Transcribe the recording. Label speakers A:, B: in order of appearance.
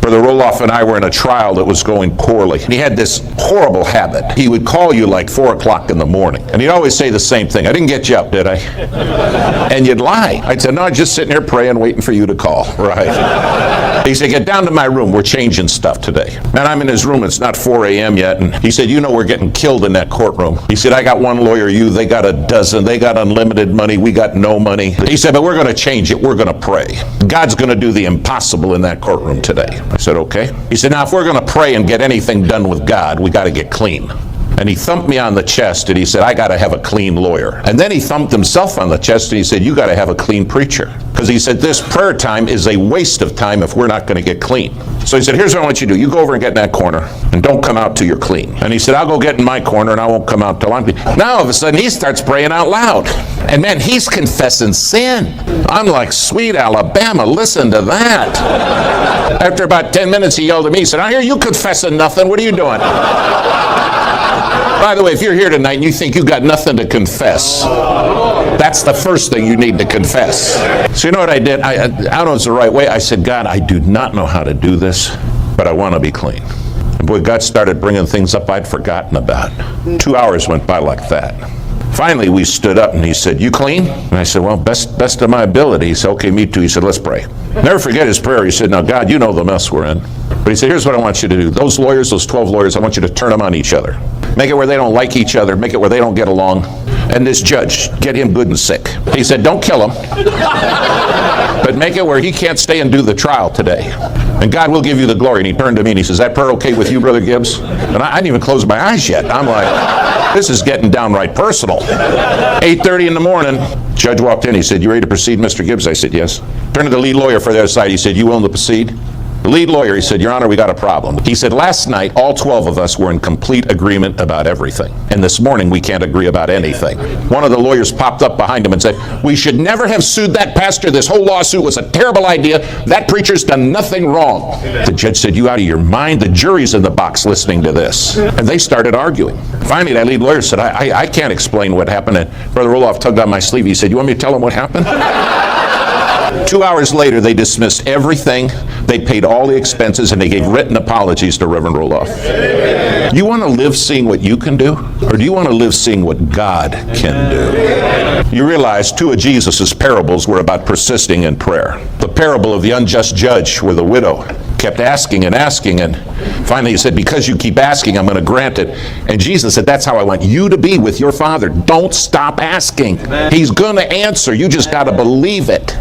A: Brother Roloff and I were in a trial that was going poorly. And he had this horrible habit. He would call you like 4 o'clock in the morning. And he'd always say the same thing. I didn't get you up, did I? And you'd lie. I'd say, no, I'm just sitting here praying, waiting for you to call. Right. He said, get down to my room. We're changing stuff today. And I'm in his room. It's not 4 a.m. yet. And he said, you know we're getting killed in that courtroom. He said, I got one lawyer, they got a dozen. They got unlimited money. We got no money. He said, but we're going to change it. We're going to pray. God's going to do the impossible in that courtroom today. I said, okay. He said, now if we're going to pray and get anything done with God, we got to get clean. And he thumped me on the chest and he said, I got to have a clean lawyer. And then he thumped himself on the chest and he said, you got to have a clean preacher. Because he said, this prayer time is a waste of time if we're not going to get clean. So he said, here's what I want you to do. You go over and get in that corner and don't come out till you're clean. And he said, I'll go get in my corner and I won't come out till I'm clean. Now all of a sudden he starts praying out loud. And man, he's confessing sin. I'm like, sweet Alabama, listen to that. After about 10 minutes he yelled at me, he said, I hear you confessing nothing. What are you doing? By the way, if you're here tonight and you think you got nothing to confess, that's the first thing you need to confess. So you know what I did? I don't know it's the right way. I said, God, I do not know how to do this, but I want to be clean. And boy, God started bringing things up I'd forgotten about. 2 hours went by like that. Finally, we stood up and he said, you clean? And I said, well, best of my ability. He said, okay, me too. He said, let's pray. Never forget his prayer. He said, now, God, you know the mess we're in. But he said, here's what I want you to do. Those lawyers, those 12 lawyers, I want you to turn them on each other. Make it where they don't like each other. Make it where they don't get along. And this judge, get him good and sick. He said, don't kill him. But make it where he can't stay and do the trial today. And God will give you the glory. And he turned to me and he says, is that prayer okay with you, Brother Gibbs? And I didn't even close my eyes yet. I'm like, this is getting downright personal. 8:30 in the morning, judge walked in. He said, you ready to proceed, Mr. Gibbs? I said, yes. Turned to the lead lawyer for the other side. He said, you willing to proceed? The lead lawyer, he said, Your Honor, we got a problem. He said, last night, all 12 of us were in complete agreement about everything. And this morning, we can't agree about anything. One of the lawyers popped up behind him and said, we should never have sued that pastor. This whole lawsuit was a terrible idea. That preacher's done nothing wrong. The judge said, you out of your mind? The jury's in the box listening to this. And they started arguing. Finally, that lead lawyer said, I can't explain what happened. And Brother Roloff tugged on my sleeve. He said, you want me to tell him what happened? 2 hours later, they dismissed everything. They paid all the expenses, and they gave written apologies to Reverend Roloff. You want to live seeing what you can do? Or do you want to live seeing what God can do? You realize 2 of Jesus' parables were about persisting in prayer. The parable of the unjust judge, where the widow kept asking and asking, and finally he said, because you keep asking, I'm going to grant it. And Jesus said, that's how I want you to be with your Father. Don't stop asking. He's going to answer. You just got to believe it.